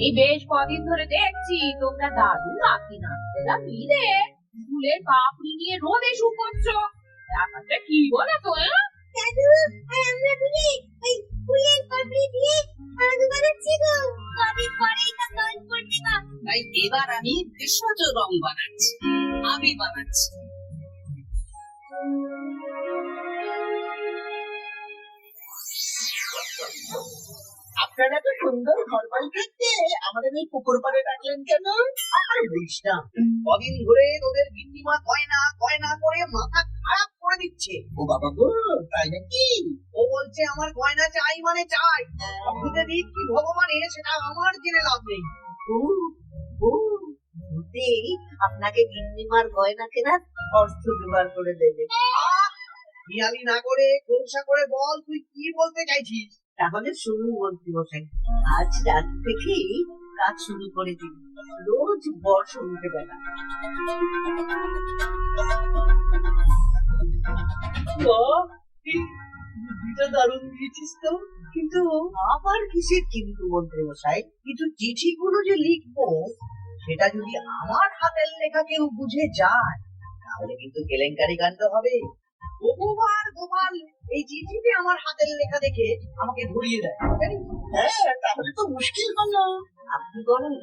এই বেশ কদিন ধরে দেখছি তোমরা দাদু নাতি নাতনিরা মিলে ফুলের পাপড়ি নিয়ে রোদে শুকোচ্ছ। ব্যাপারটা কি বলো তো? দাদু আর আমরা মিলে ওই ফুলের পাপড়ি দিয়ে আলু বানাচ্ছি গো। কদিন পরেই তো দোল পূর্ণিমা। তাই এবার আমি ভেষজ রং বানাচ্ছি, আবি বানাচ্ছি। আপনারা তো সুন্দর ঘর বাড়ি থাকতে আমাদের এই পুকুর পাড়ে ডাকলেন কেন? আর বলিস না, কদিন ধরে তোদের গিন্নিমা গয়না গয়না করে মাথা খারাপ করে দিচ্ছে। ও বাবা গো, তাই নাকি? ও বলছে আমার গয়না চাই মানে চাই, অসুবিধা দিক কি ভগবানে সেটা আমার জেনে লাভ নেই। আপনাকে গিন্নিমার গয়না কেনার অর্থ জোগাড় করে দেবে। পিয়ালি না করে খোলসা করে বল তুই কি বলতে চাইছিস। তাহলে শুনুন মন্ত্রী মশাই, আজ রাত থেকেই কাজ শুরু করে দিন। রোজ বর সন্ধ্যে বেলা। দারুণ দিয়েছিস তো, কিন্তু আবার কিসের কিন্তু মন্ত্রী মশাই? কিন্তু চিঠিগুলো যে লিখবো সেটা যদি আমার হাতের লেখা কেউ বুঝে যায় তাহলে কিন্তু কেলেঙ্কারি কাণ্ড হবে। গোপাল গোপাল এই চিঠিতে আমার হাতের লেখা দেখে আমাকে ধরিয়ে দেয়। হ্যাঁ, তাহলে তো মুশকিল হলো। আপনি বরং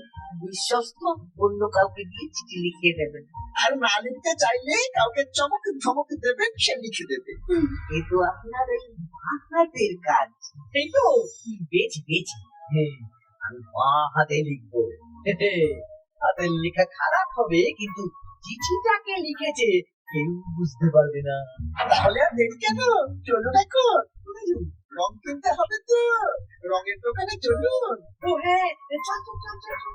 বিশ্বস্ত অন্য কাউকে দিয়ে চিঠি লিখিয়ে দেবেন। আর না লিখতে চাইলে কাউকে চমক ধমক দেবেন, সে লিখে দেবে। এ তো আপনার এই হাতের কাজ। এই তো বেছি বেছি। আমি মা হাতে লিখবো। হাতের লেখা খারাপ হবে কিন্তু চিঠিটাকে লিখেছে কেউ বুঝতে পারবে না। তাহলে আর দেরি কেন, চলুন এখন। রং কিনতে হবে তো, রঙের দোকানে চলুন। ও হ্যাঁ, চল চল চল চল চল।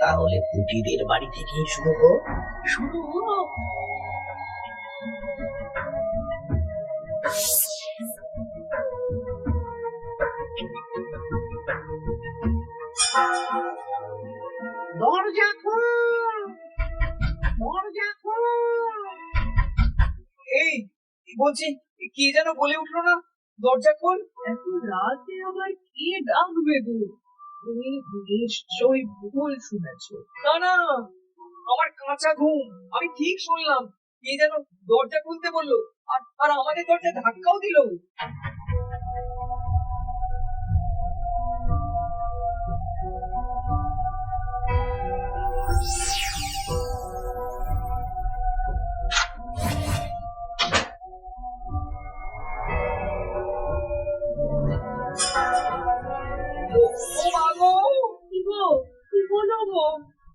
তাহলে পুটিদের বাড়ি থেকে শুরু হোক। শুরু হোক। দরজা খোল, দরজা খোল। এই বলছি, কি যেন বলে উঠলো না, দরজা খোল। এত রাতে আবার কে ডাকবে গো? তুমি নিশ্চয়ই ভুল শুনেছো। না না, আমার কাঁচা ঘুম, আমি ঠিক শুনলাম। কি যেন দরজা খুলতে বললো, আর আর আমাদের দরজা ধাক্কাও দিল।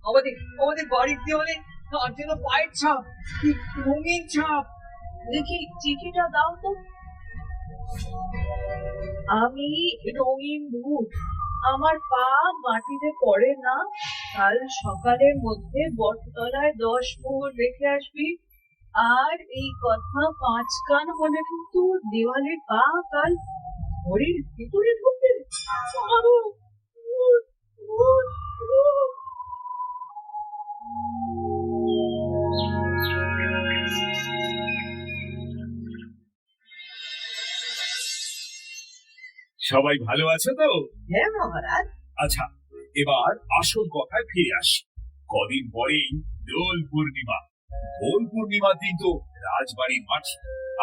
আমাদের আমাদের বাড়ির দেওয়ালে তার যেন পায়ের ছাপ, কি রঙিন ছাপ। দেখি চিঠিটা দাও তো। আমি রঙিন ভূত, আমার পা মাটিতে পড়ে না। কাল সকালের মধ্যে বটতলায় 10 মোহর রেখে আসবি। আর এই কথা 5 কান হলে কিন্তু দেওয়ালে পা কাল ঘরের ভিতরে ঢুকবে। সবাই ভালো আছে তো? হ্যাঁ মহারাজ। আচ্ছা, এবার আসল কথায় ফিরে আসি। কদিন পরেই দোল পূর্ণিমা। দোল পূর্ণিমার দিন তো রাজবাড়ির মাঠে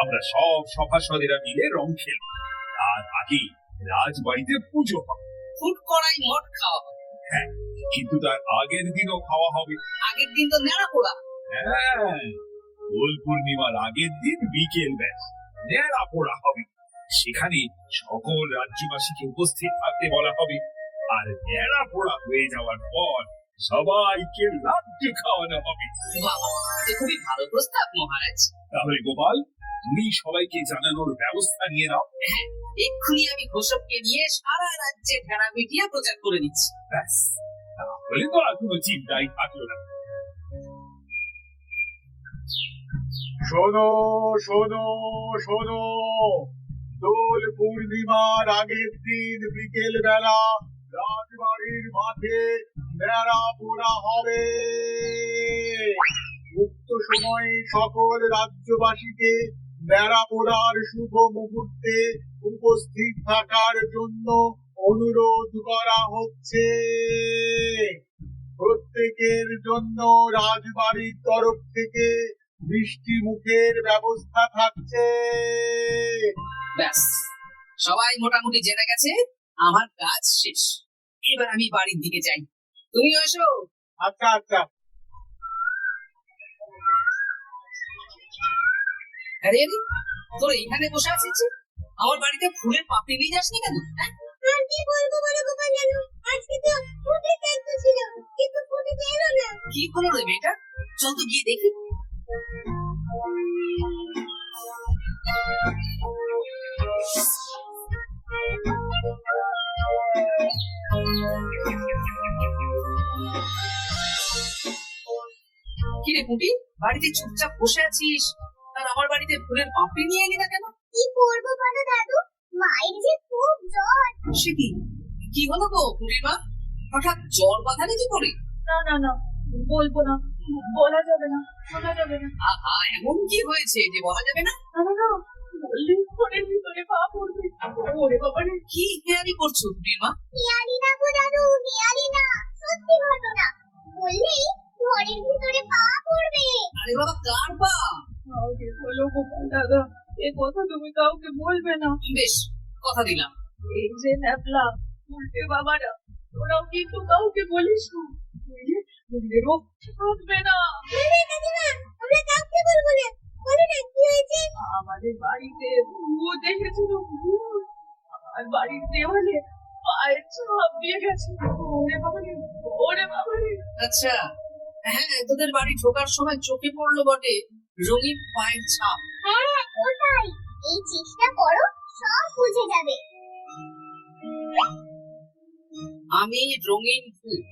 আমরা সব সভাসদেরা মিলে রং খেলব। তার আগে রাজবাড়িতে পুজো হবে। ফুট কড়াই মদ খাওয়া হবে। হ্যাঁ, কিন্তু তার আগের দিনও খাওয়া হবে। আগের দিন তো নেড়া পোড়া। হ্যাঁ, দোল পূর্ণিমার আগের দিন বিকেল বেলা নেড়া পোড়া হবে। সেখানে সকল রাজ্যবাসীকে উপস্থিত থাকতে বলা হবে। আর নেড়া পোড়া হয়ে যাওয়ার পর সবাইকে লাড্ডু খাওয়ানো হবে। বাবা, এটা খুবই ভালো প্রস্তাব মহারাজ। তাহলে গোপাল, তুমি সবাইকে জানানোর ব্যবস্থা নিয়ে নাও। হ্যাঁ, এক্ষুনি আমি ঘোষককে নিয়ে সারা রাজ্যে ভেড়া মিডিয়া প্রচার করে দিচ্ছি। ব্যাস, তাহলে তো আর কোনো চিন্তাই থাকলো না। শোনো শোনো শোনো, দোল পূর্ণিমার আগের দিন বিকেল বেলা রাজবাড়ির মাঠে মেলা পোড়া হবে। উক্ত সময়ে সকল রাজ্যবাসীকে মেলা পোড়ার শুভ মুহূর্তে উপস্থিত থাকার জন্য অনুরোধ করা হচ্ছে। প্রত্যেকের জন্য রাজবাড়ির তরফ থেকে মিষ্টি মুখের ব্যবস্থা থাকছে। ব্যাস, সবাই মোটামুটি জেনে গেছে আমার কাজ শেষ। এবার আমি বাড়ির দিকে যাই, তুমি এসো। আচ্ছা আচ্ছা। আরে আরে, তোরা এখানে বসে আছিস যে? আমার বাড়িতে ফুলের পাপড়ি নিয়ে যাসনি কেন? হ্যাঁ? আর কি বলবো বলো গোপাল দাদু, আজকে তো ফুটের দায়িত্ব ছিল, কিন্তু ফুটে তো এলো না। কি হলো রে মেয়েটা? চল তো গিয়ে দেখি। কিরে পুটি, বাড়িতে চুপচাপ বসে আছিস, আর আমার বাড়িতে ফুলের পাপড়ি নিয়ে এলি না কেন? কি করবো বলো দাদু, মায়ের যে খুব জ্বর। সে কি, কি হলো গো পুটির মা? হঠাৎ জ্বর বাঁধালে কি করে? না না না, বলবো না, বলা যাবে না, শোনা যাবে না। আহা, এমন কি হয়েছে যে বলা যাবে না? না না না, বললে ঘরের ভিতরে পা পড়বে। ওরে বাবা রে, কি হেয়ারি করছো পুটির মা? হিয়ালি না গো দাদু, হিয়ালি না, সত্যি ঘটনা। বললেই ঘরের ভিতরে পা পড়বে। আরে বাবা, কার পা? আগে বলো গোপাল দাদা, এ কথা তুমি কাউকে বলবে না। বেশ, কথা দিলাম। এই যে ন্যাপলা উল্টে বাবারা, ওরাও কিন্তু কাউকে বলিস না, বুঝলে রক্ষে থাকবে না। কাকিমা, আমরা কাউকে বলবো না, বলো না কি হয়েছে। আমাদের বাড়িতে ভূত এসেছিল, ভূত আমার বাড়ির দেওয়ালে পায়ের ছাপ দিয়ে গেছে। ওরে বাবা রে, ওরে বাবা রে। আচ্ছা, হ্যাঁ, তোদের বাড়ি ঢোকার সময় চোখে পড়লো বটে রঙিন পায়ের ছাপ। হ্যাঁ ওটাই, এই চেষ্টা করো, সব বুঝে যাবে। আমি রঙিন ভূত,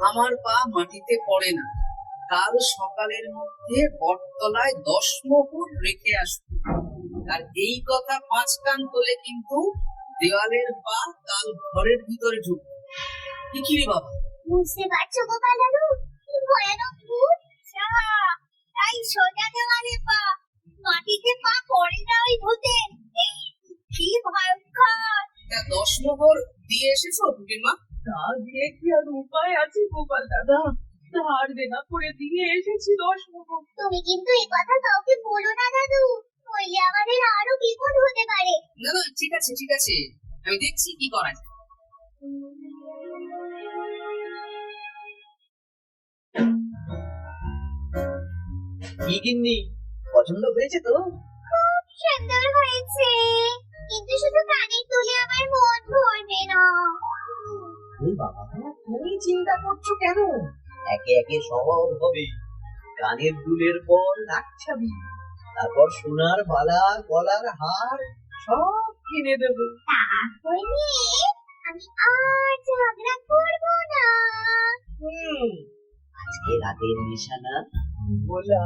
আমার পা মাটিতে পড়ে না। কাল সকালের মধ্যে বটতলায় 10 মোহর রেখে আসবো। আর এই কথা 5 কান তোলে কিন্তু দেওয়ালের পা কাল ঘরের ভিতরে ঢুকবে। কি রে বাবা? বুঝতে পারছো গোপাল দাদু, কি ভয়ানক ভূত। তাই সোজা দেওয়ালে পা, মাটিতে পা পড়ে না ওই ভূতে। কি ভয়ঙ্কর। তা 10 মোহর দিয়ে এসেছো পুটির মা? তা দিয়ে কি আর উপায় আছে গোপাল দাদা, ধার দেনা করে দিয়ে এসেছি 10 মোহর। তুমি কিন্তু এই কথা কাউকে বলো না দাদু, নইলে আমাদের আরো বিপদ হতে পারে। না না, ঠিক আছে ঠিক আছে, আমি দেখছি কি করা যায়। কি গিন্নি, পছন্দ হয়েছে তো? সুন্দর হয়েছে, কিন্তু শুধু কানের দুলে আমার মন ভরবে না। এই বাবা, তুমি চিন্তা করছো কেন? একে একে সব হবে। কানের দুলের পর নাক ছাবি, তারপর সোনার বালা, গলার হার সব কিনে দেবো। তাহলে আমি আর ঝগড়া করবো না। আজকে রাতের নিশানা বলা।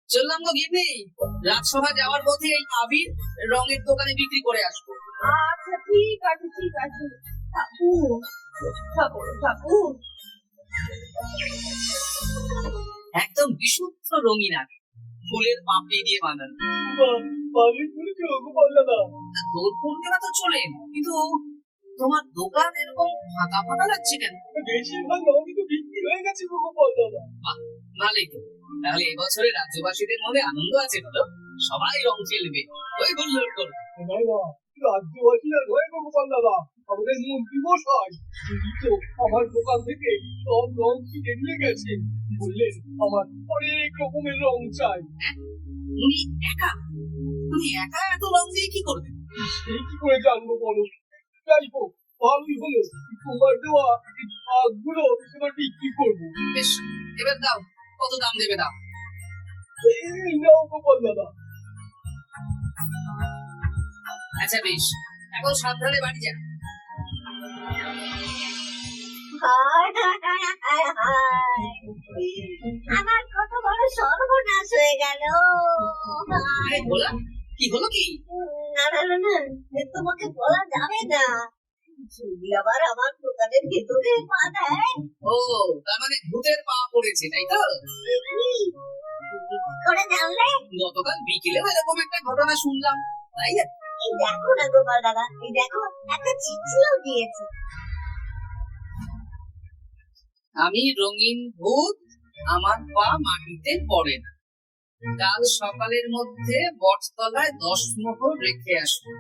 চললাম গো গিন্নি, রাজসভা যাওয়ার পথে এই আবির রঙের দোকানে বিক্রি করে আসবো। আচ্ছা ঠিক আছে ঠিক আছে, ঠাকুর ঠাকুর ঠাকুর। একদম বিশুদ্ধ রঙিন আগে, ফুলের পাপড়ি দিয়ে বাঁধানো। ভালোই করেছো গোপাল দাদা। তোর পূর্ণিমা তো চলে, কিন্তু তোমার দোকান এরকম ফাঁকা ফাঁকা লাগছে কেন? বেশিরভাগ রঙই তো বিক্রি হয়ে গেছে গো গোপাল দাদা। ভালোই তো, তাহলে এবছরে রাজ্যবাসীদের মনে আনন্দ আছে তো, সবাই রং খেলবে, ওই হুল্লোড় করবে। না না, রাজ্যবাসীরা নয় গো গোপাল দাদা, আমাদের মন্ত্রী মশাই তিনি তো আমার দোকান থেকে সব রং কিনে নিয়ে গেছে। বললেন আমার অনেক রকমের রং চাই। উনি একা, উনি একা এত রং দিয়ে কি করবেন? সেই কি করে জানবো বলো? যাই হোক, ভালোই হলো, তোমার দেওয়া এই ভাগগুলো এবার বিক্রি করবো। বেশ, এবার দাও, কত দাম দেবে দাও। এই নাও গোপাল দাদা। আচ্ছা বেশ, এখন সাবধানে বাড়ি যা। হায় হায় হায় হায়। গেল। আরে বলা কি হলো কি? না না না না, তোমাকে বলা যাবে না। যদি আবার আমার দোকানের ভেতরে পা দেয়, ও তার মানে ভূতের পা পড়েছে তাই তো? কি করে জানলে? গতকাল বিকেলে এরকম একটা ঘটনা শুনলাম, তাই আর কি। এই দেখো না গোপাল দাদা, এই দেখো একটা চিঠিও দিয়েছে। আমি রঙিন ভূত, আমার পা মাটিতে পড়ে না। কাল সকালের মধ্যে বটতলায় 10 মোহর রেখে আসবো।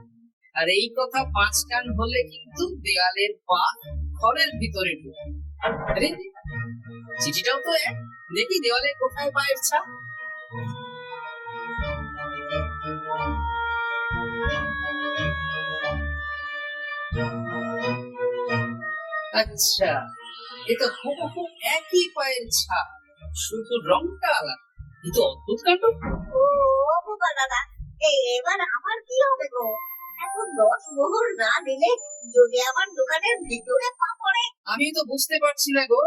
আর এই কথা 5 কান হলে কিন্তু দেয়ালের পা ঘরের ভিতরে ঢুকবে। আরে, চিঠিটাও তো এক, দেখি দেওয়ালে কোথায় পায়ের ছাপ। আচ্ছা, এ তো হুবহু একই পায়ের ছাপ, শুধু রংটা আলাদা। এ তো অদ্ভুত কাণ্ড। ও গোপাল দাদা, এবার আমার কি হবে গো? এখন 10 মোহর না দিলে যদি আমার দোকানের ভিতরে পা পড়ে? আমি তো বুঝতে পারছি না গো।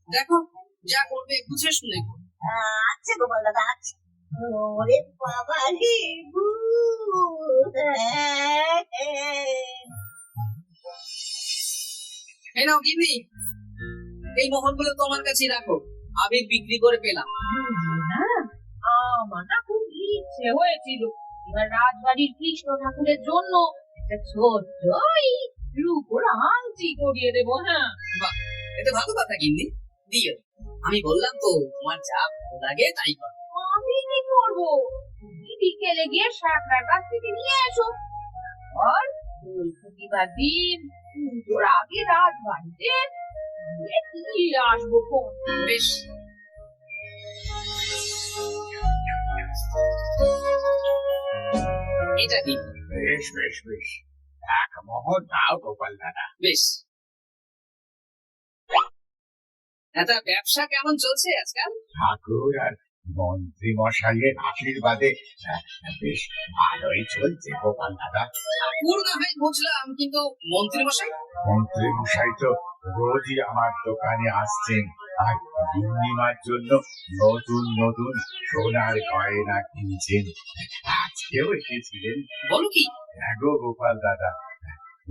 দেখো, যা করবে বুঝে শুনে করো। আচ্ছা গোপাল দাদা, আচ্ছা। ওরে বাবা রে, ভূত! এই নাও গিন্নি, এই মোহরগুলো তোমার কাছে রাখো, আবির বিক্রি করে পেলাম। না, আমার না খুব ইচ্ছে হয়েছিল এবার রাজবাড়ির কৃষ্ণ ঠাকুরের জন্য একটা ছোট্টই রূপোর আংটি করিয়ে দেবো। হ্যাঁ, এটা ভালো কথা গিন্নি, দিও। আমি বললাম তো, তোমার যা ভালো লাগে তাই করো। আমি কি করবো? তুমি বিকেলে গিয়ে শাকরার কাছ থেকে নিয়ে এসো। আর প্রতিবার দিন পুজোর আগে রাজবাড়িতে গিয়ে দিয়ে আসবো। ফোন বেশ, এটা দিন। বেশ বেশ বেশ, এক মোহর দাও গোপাল দাদা। বেশ, এটা ব্যবসা কেমন চলছে আজকাল? ঠাকুর আর মন্ত্রী মশাইয়ের আশীর্বাদে বেশ ভালোই চলছে গোপাল দাদা। ঠাকুর না হয় বুঝলাম, কিন্তু মন্ত্রী মশাই? মন্ত্রী মশাই তো রোজই আমার দোকানে আসছেন আর পূর্ণিমার জন্য নতুন নতুন সোনার গয়না কিনছেন। আজকেও এসেছিলেন। বলো কি? দেখো গোপাল দাদা,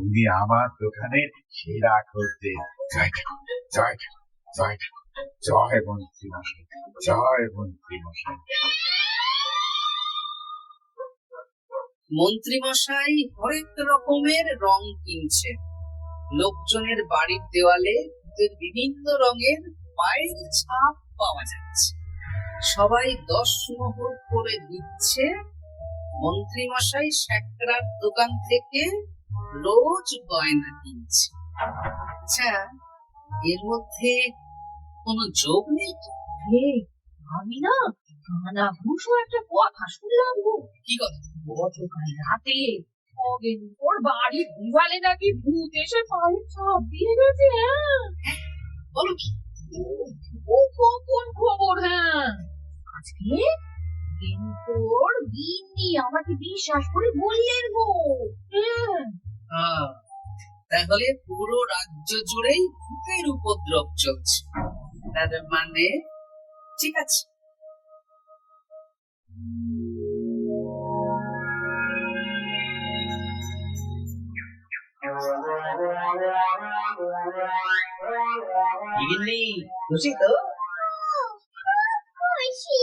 উনি আমার দোকানের সেরা খদ্দের। জয় ঠাকুর, জয় ঠাকুর, জয় ঠাকুর, জয় মন্ত্রী মশাই, জয় মন্ত্রী মশাই। মন্ত্রী মশাই হরেক রকমের রং কিনছে। লোকজনের বাড়ির দেওয়ালে ভূতের বিভিন্ন রঙের পায়ের ছাপ পাওয়া যাচ্ছে। সবাই 10 মোহর করে দিচ্ছে। মন্ত্রী মশাই শ্যাকরার দোকান থেকে রোজ গয়না কিনছে। আচ্ছা, এর মধ্যে কোনো যোগ নেই তো? আমি না কানা ঘুষো একটা কথা শুনলাম গো। কি কথা? গতকাল রাতে খগেন ওর বাড়ির দিওয়ালে নাকি ভূত এসে পায়ের ছাপ দিয়ে গেছে। হ্যাঁ, বলো কি? ও কখন খবর? হ্যাঁ, আজকে তোর গিন্নি আমাকে বিশ্বাস করে বললেন গো। হ্যাঁ, তাহলে পুরো রাজ্য জুড়েই ভূতের উপদ্রব চলছে। তার মানে ঠিক আছে। গিন্নি খুশি তো? খুশি।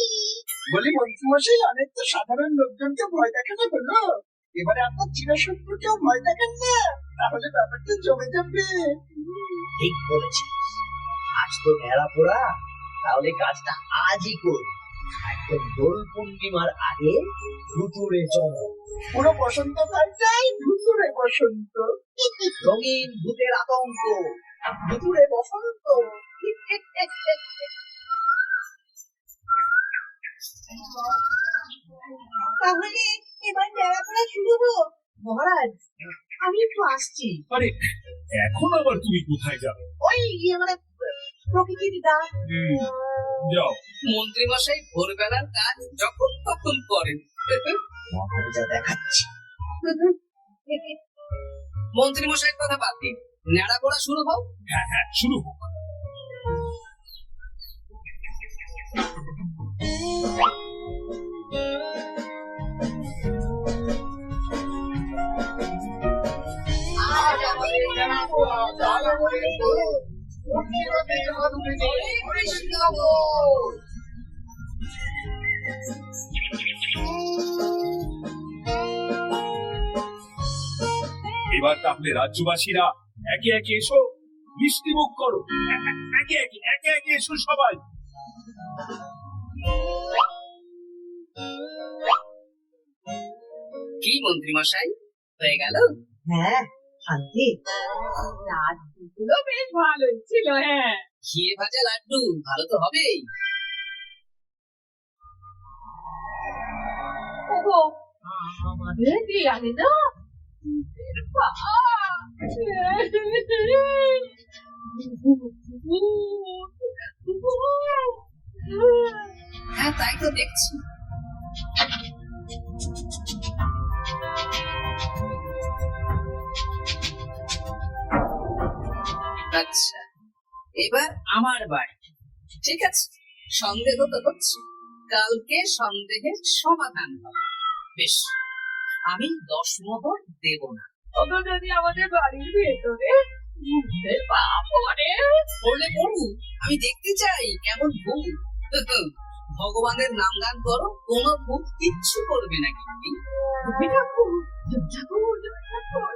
বলি মন্ত্রীমশাই, অনেক তো সাধারণ লোকজনকে ভয় দেখানো হলো, এবারে আপনার চিরশত্রুকেও ভয় দেখান না, তাহলে ব্যাপারটা জমে যাবে। ঠিক বলেছিস, আজ তো মেলা পোড়া, তাহলে কাজটা আজই করি। একদম দোল পূর্ণিমার আগে ভুতুড়ে চলো। পুরো বসন্ত কালটাই ভুতুরে বসন্ত। রঙিন ভূতের আতঙ্ক, ভুতুড়ে বসন্ত। তাহলে এবার বেড়া করা শুরু হোক। মহারাজ, আমি একটু আসছি। আরে, এখন আবার তুমি কোথায় যাবে? ওই মানে প্রকৃতির ডাক। যাও। মন্ত্রী মশাই ভোরবেলার কাজ যখন তখন করেন। মহারাজা দেখাচ্ছি। মন্ত্রী মশাইয়ের কথা বাদ দিন, নেড়া পড়া শুরু হোক। হ্যাঁ হ্যাঁ, শুরু হোক। শিবাতে হাত উঠেছে। হরে কৃষ্ণ বল। এবার তাহলে রাজ্যবাসীরা একে একে এসো, মিষ্টি মুখ করো। একে একে এসো সবাই। কি মন্ত্রী মশাই, হয়ে গেল? হ্যাঁ, শান্তি। লাড্ডুগুলো বেশ ভালোই ছিল। হ্যাঁ, ঘিয়ে ভাজা লাড্ডু ভালো তো হবেই। ওগো, আমাদের দেয়ালে না ভূতের পা। হ্যাঁ, তাই তো দেখছি। আচ্ছা, এবার আমার বাড়ি। ঠিক আছে, সন্দেহ তো হচ্ছে, কালকে সন্দেহের সমাধান হবে। বেশ, আমি 10 মোহর দেব না। ওগো, যদি আমাদের বাড়ির ভেতরে ভূতের পা পড়ে? পড়লে পড়ুক, আমি দেখতে চাই কেমন ভূত। ভগবানের নাম গান করো, কোনো ভূত কিচ্ছু করবে না। কিন্তু তুমি ঠাকুর, ঠাকুর, ঠাকুর।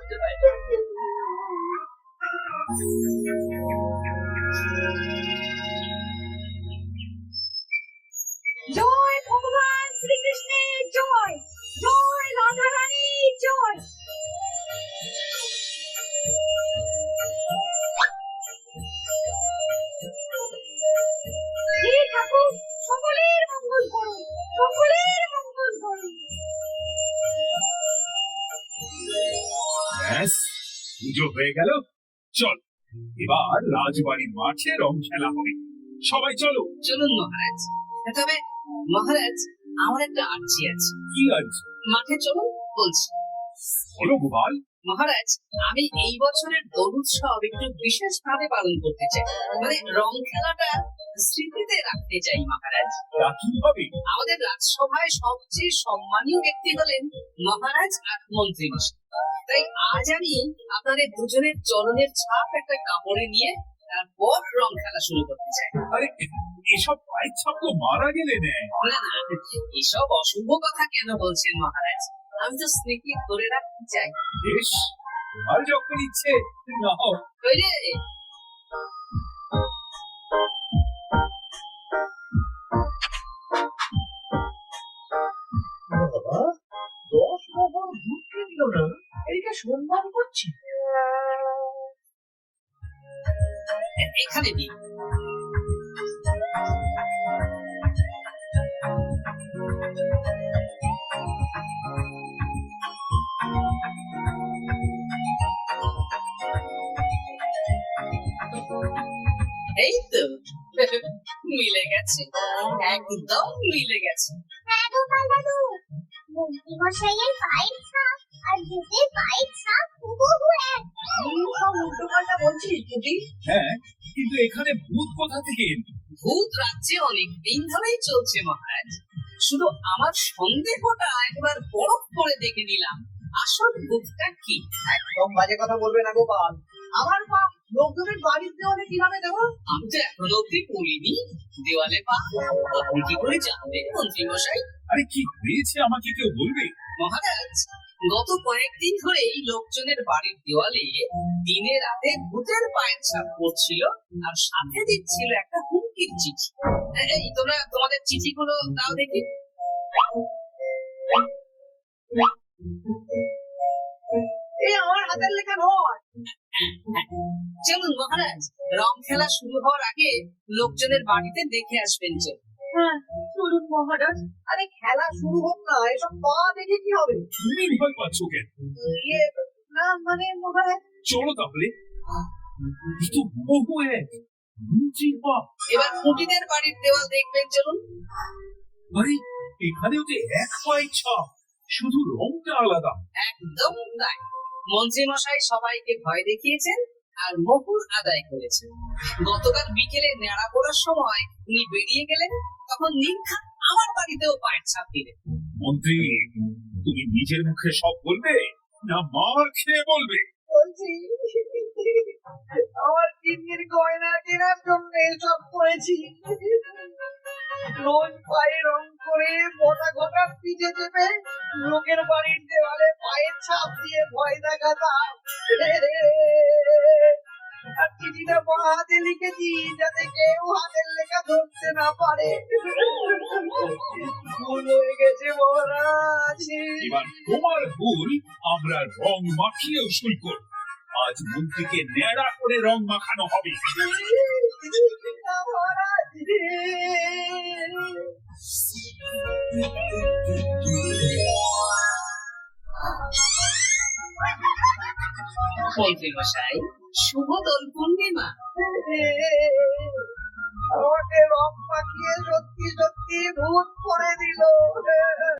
জয় ভগবান শ্রীকৃষ্ণের জয়, জয় রাধা রানীর জয়। হে ঠাকুর, সকলের মঙ্গল করুন, সকলের মঙ্গল করুন। ব্যাস, পুজো হয়ে গেল। চল, এবার রাজবাড়ির মাঠে রং খেলা হবে। সবাই চলো। চলুন মহারাজ। তবে মহারাজ, আমার একটা আর্জি আছে। কি আছে? মাঠে চলুন বলছি। বলো গোপাল। মহারাজ, আমি এই বছরের দোল উৎসব একটু বিশেষ ভাবে পালন করতে চাই। মানে রং খেলাটা স্মৃতিতে রাখতে চাই মহারাজ। তা কিভাবে? আমাদের রাজসভায় সবচেয়ে সম্মানীয় ব্যক্তি হলেন মহারাজ আর মন্ত্রী মশাই। তাই আজ আমি আপনাদের দুজনের চরণের ছাপ একটা কাপড়ে নিয়ে তারপর রং খেলা শুরু করতে চাই। আরে, এসব পায়ের ছাপ তো মারা গেলে নেয়। না না, এসব অশুভ কথা কেন বলছেন মহারাজ? আমি তো স্মৃতি ধরে রাখতে চাই। বেশ, আর যখন ইচ্ছে নাও। বুঝলে? বাবা, 10 মোহর দুধ কিনলো না, এইটা সম্মান করছে। এখানে দিন। এই তো মিলে গেছে, একদম মিলে গেছে। হ্যাঁ গোপাল দাদু, মন্ত্রী মশাইয়ের পায়ের ছাপ আর ভূতের পায়ের ছাপ হুবহু এক। সব উল্টো পাল্টা বলছিস তুই। হ্যাঁ, কিন্তু এখানে ভূত কোথা থেকে এলো? ভূত রাজ্যে অনেক দিন ধরেই চলছে মহারাজ। শুধু আমার সন্দেহটা একবার বরফ করে দেখে নিলাম, আসল ভূতটা কি। একদম বাজে কথা বলবে না গোপাল। আমার পা লোকজনের বাড়ির দেওয়ালে কিভাবে দেবো? আমি তো এখনো অব্দি পড়িনি দেওয়ালে পা। আপনি কি করে জানবেন মন্ত্রী মশাই? আরে, কি হয়েছে আমাকে কেউ বলবে? মহারাজ, গত কয়েকদিন ধরেই লোকজনের বাড়ির দেওয়ালে দিনে রাতে ভূতের পায়ের ছাপ পড়ছিল, আর সাথে দিচ্ছিল একটা হুমকির চিঠি। এই তোমরা তোমাদের চিঠিগুলো দাও দেখি। এই আমার হাতের লেখা নয়। চলুন মহারাজ, রং খেলা শুরু হওয়ার আগে লোকজনের বাড়িতে দেখে আসবেন। চলুন। হ্যাঁ, চলুন মহারাজ। আরে খেলা শুরু হোক না, এসব পা দেখে কি হবে? তুমি ভয় পাচ্ছ কেন? ইয়ে, না মানে মহারাজ। চলো তাহলে। কিন্তু বহু এক মন্ত্রীর পা। এবার কুটিদের বাড়ির দেওয়াল দেখবেন। চলুন। আরে, এখানেও যে এক পায়ের ছাপ, শুধু রংটা আলাদা। একদম তাই। মন্ত্রী মশাই সবাইকে ভয় দেখিয়েছেন আর মোহর আদায় করেছেন। গতকাল বিকেলে নেড়া পড়ার সময় উনি বেরিয়ে গেলেন, তখন নির্ঘাত আমার বাড়িতেও পায়ের ছাপ দিলেন। মন্ত্রী, তুমি নিজের মুখে সব বলবে না মার খেয়ে বলবে? বলছি আমার কিডনির গয়না কেনার জন্য সব করেছি। রোজ পায়ে রং করে মোটা ঘটা পিঠে চেপে লোকের বাড়ির দেওয়ালে পায়ের ছাপ দিয়ে ভয় দেখাতাম। আর চিঠিটা বাঁ হাতে লিখেছি যাতে কেউ হাতের লেখা ধরতে না পারে। ভুল হয়ে গেছে মহারাজ। এবার তোমার ভুল আমরা রং মাখিয়ে উসুল করব। আজ মন্ত্রীকে ন্যাড়া করে রং মাখানো হবে। মন্ত্রী মশাই, শুভ দোল পূর্ণিমা। আমাকে রং মাখিয়ে সত্যি সত্যি ভূত করে দিল।